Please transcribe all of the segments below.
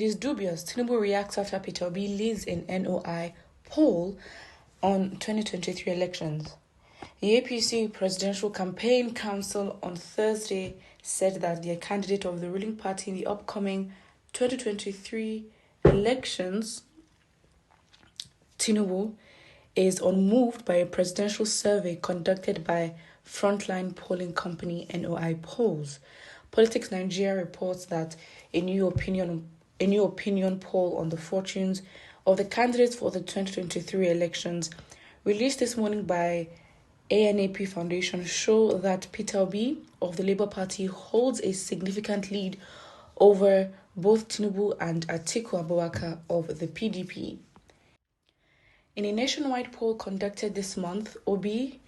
is dubious. Tinubu reacts after Peter Obi leads in NOI poll on 2023 elections. The APC Presidential Campaign Council on Thursday said that the candidate of the ruling party in the upcoming 2023 elections, Tinubu, is unmoved by a presidential survey conducted by frontline polling company NOI Polls. Politics Nigeria reports that a new opinion poll on the fortunes of the candidates for the 2023 elections released this morning by ANAP Foundation show that Peter Obi of the Labour Party holds a significant lead over both Tinubu and Atiku Abubakar of the PDP. In a nationwide poll conducted this month, Obi,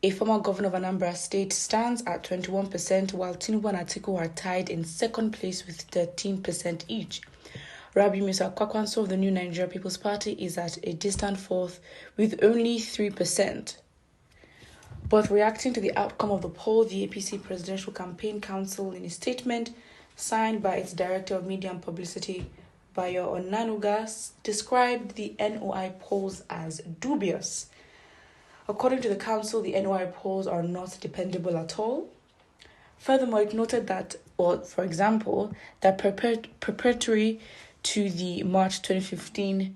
a former governor of Anambra State, stands at 21%, while Tinubu and Atiku are tied in second place with 13% each. Rabi Musa Kwakwanso of the New Nigeria People's Party is at a distant fourth with only 3%. But reacting to the outcome of the poll, the APC Presidential Campaign Council, in a statement signed by its Director of Media and Publicity, Bayo Onanuga, described the NOI polls as dubious. According to the council, the NOI polls are not dependable at all. Furthermore, it noted that, for example, that preparatory to the March 2015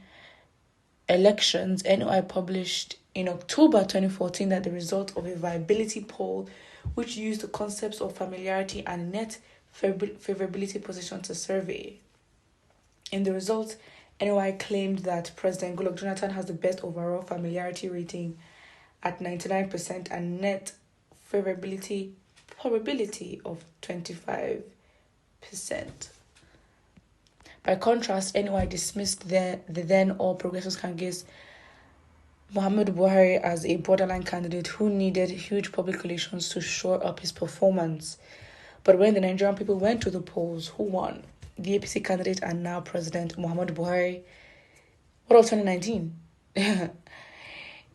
elections, NOI published in October 2014 that the result of a viability poll, which used the concepts of familiarity and net favorability position to survey. In the results, NOI claimed that President Goodluck Jonathan has the best overall familiarity rating at 99% and net favorability probability of 25%. By contrast, NOI dismissed the then All Progressives candidate Muhammadu Buhari as a borderline candidate who needed huge public relations to shore up his performance. But when the Nigerian people went to the polls, who won? The APC candidate and now President Muhammadu Buhari. What of 2019?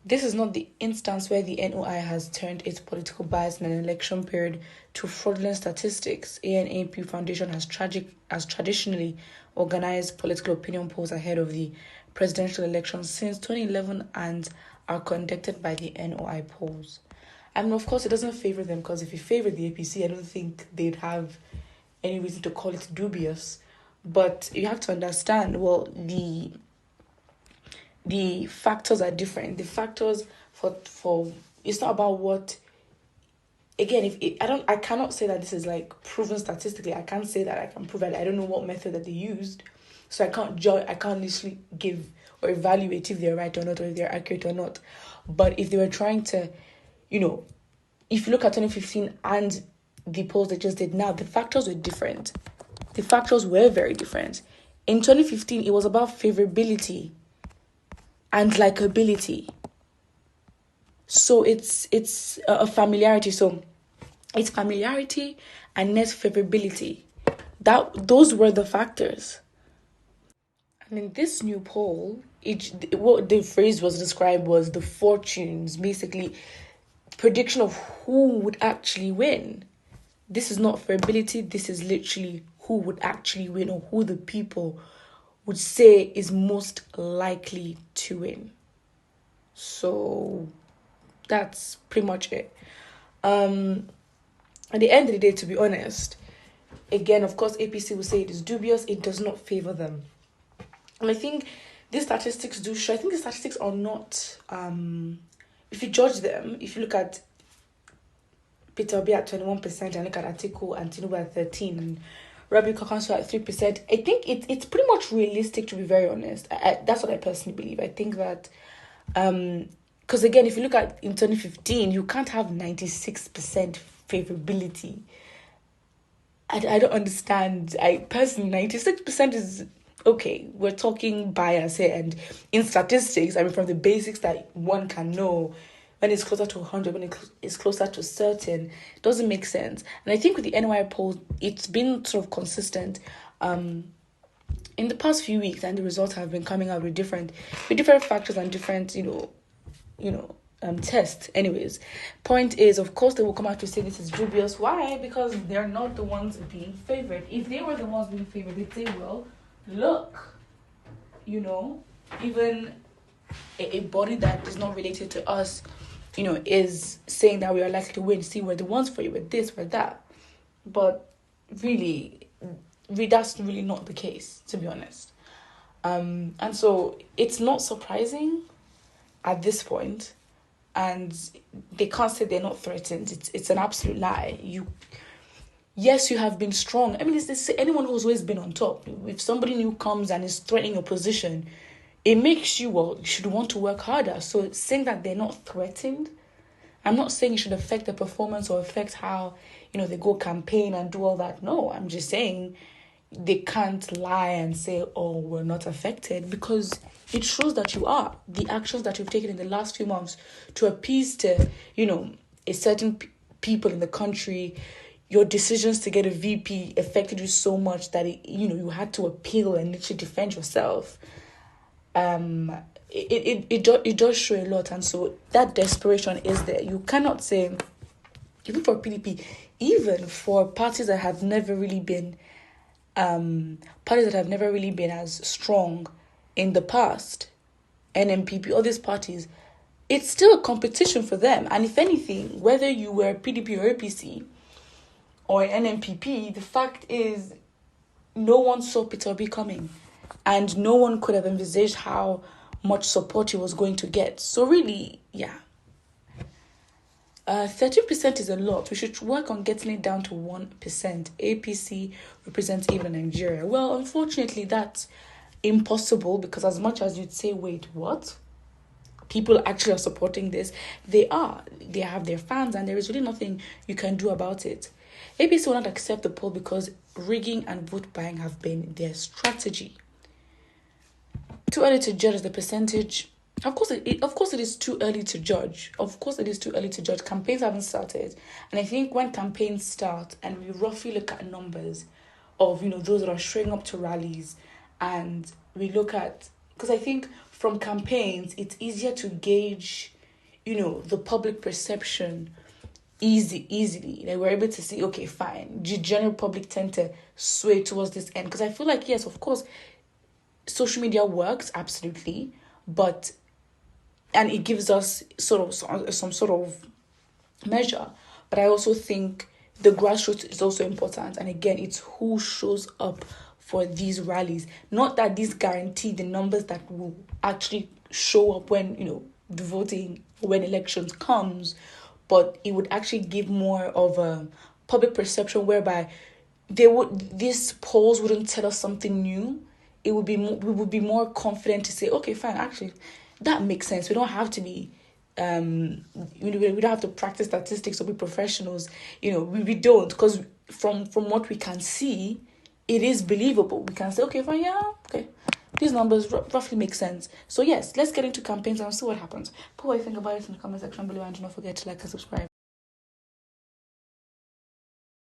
This is not the instance where the NOI has turned its political bias in an election period to fraudulent statistics. ANAP Foundation has traditionally organized political opinion polls ahead of the presidential elections since 2011 and are conducted by the NOI polls. I mean, of course, it doesn't favor them because if it favored the APC, I don't think they'd have any reason to call it dubious. But you have to understand, well, the factors are different. The factors for it's not about what. Again, I cannot say that this is like proven statistically. I can't say that I can prove it. I don't know what method that they used, so I can't judge. I can't literally give or evaluate if they're right or not, or if they're accurate or not. But if they were trying to, if you look at 2015 and the polls they just did now, the factors were different. The factors were very different. In 2015, it was about favorability and likability. So it's a familiarity. So it's familiarity and net favorability. Those were the factors. And in this new poll, what the phrase was described was the fortunes, basically prediction of who would actually win. This is not favorability. This is literally who would actually win or who the people would say is most likely to win. So that's pretty much it. At the end of the day, to be honest, again, of course, APC will say it is dubious. It does not favor them. And I think these statistics do show. I think the statistics are not, if you judge them, if you look at Peter Obi at 21% and look at Atiku and Tinubu at 13% and Rabi Kokanso at 3%, I think it's pretty much realistic, to be very honest. That's what I personally believe. I think that, because again, if you look at in 2015, you can't have 96% favorability. I don't understand. I personally, 96% is okay. We're talking bias here, and in statistics, I mean, from the basics that one can know, when it's closer to 100, when it's closer to certain, it doesn't make sense. And I think with the NY poll, it's been sort of consistent in the past few weeks, and the results have been coming out with different factors and different, tests. Anyways, point is, of course, they will come out to say this is dubious. Why? Because they're not the ones being favored. If they were the ones being favored, they'd say, well, look, even a body that is not related to us, is saying that we are likely to win. See, we're the ones for you, with this, with that. But really, that's really not the case, to be honest. And so it's not surprising at this point, and they can't say they're not threatened. It's an absolute lie. Yes, you have been strong. I mean, it's this, anyone who's always been on top. If somebody new comes and is threatening your position, it makes you should want to work harder. So saying that they're not threatened, I'm not saying it should affect the performance or affect how, they go campaign and do all that. No, I'm just saying they can't lie and say, oh, we're not affected, because it shows that you are. The actions that you've taken in the last few months to appease to, a certain people in the country, your decisions to get a VP affected you so much that, you had to appeal and literally defend yourself. It does show a lot, and so that desperation is there. You cannot say, even for PDP, even for parties that have never really been as strong in the past, NMPP, all these parties, it's still a competition for them. And if anything, whether you were PDP or APC or NMPP, the fact is no one saw Peter Obi coming, and no one could have envisaged how much support he was going to get. So really, yeah. 13% is a lot. We should work on getting it down to 1%. APC represents even Nigeria. Well, unfortunately, that's impossible, because as much as you'd say, wait, what? People actually are supporting this. They are. They have their fans, and there is really nothing you can do about it. APC will not accept the poll because rigging and vote buying have been their strategy. Too early to judge the percentage. Of course, it is too early to judge. Campaigns haven't started. And I think when campaigns start and we roughly look at numbers of, those that are showing up to rallies, and we look at, because I think from campaigns, it's easier to gauge, the public perception easily. Like, we're able to see, okay, fine. The general public tend to sway towards this end. Because I feel like, yes, of course, social media works, absolutely, and it gives us some sort of measure. But I also think the grassroots is also important. And again, it's who shows up for these rallies. Not that these guarantee the numbers that will actually show up when, the voting, when elections comes, but it would actually give more of a public perception whereby these polls wouldn't tell us something new. We would be more confident to say, okay, fine, actually, that makes sense. We don't have to be, we don't have to practice statistics or be professionals. We don't, because from what we can see, it is believable. We can say, okay, fine, yeah, okay, these numbers roughly make sense. So yes, let's get into campaigns and see what happens. Put what you think about it in the comment section below, and do not forget to like and subscribe.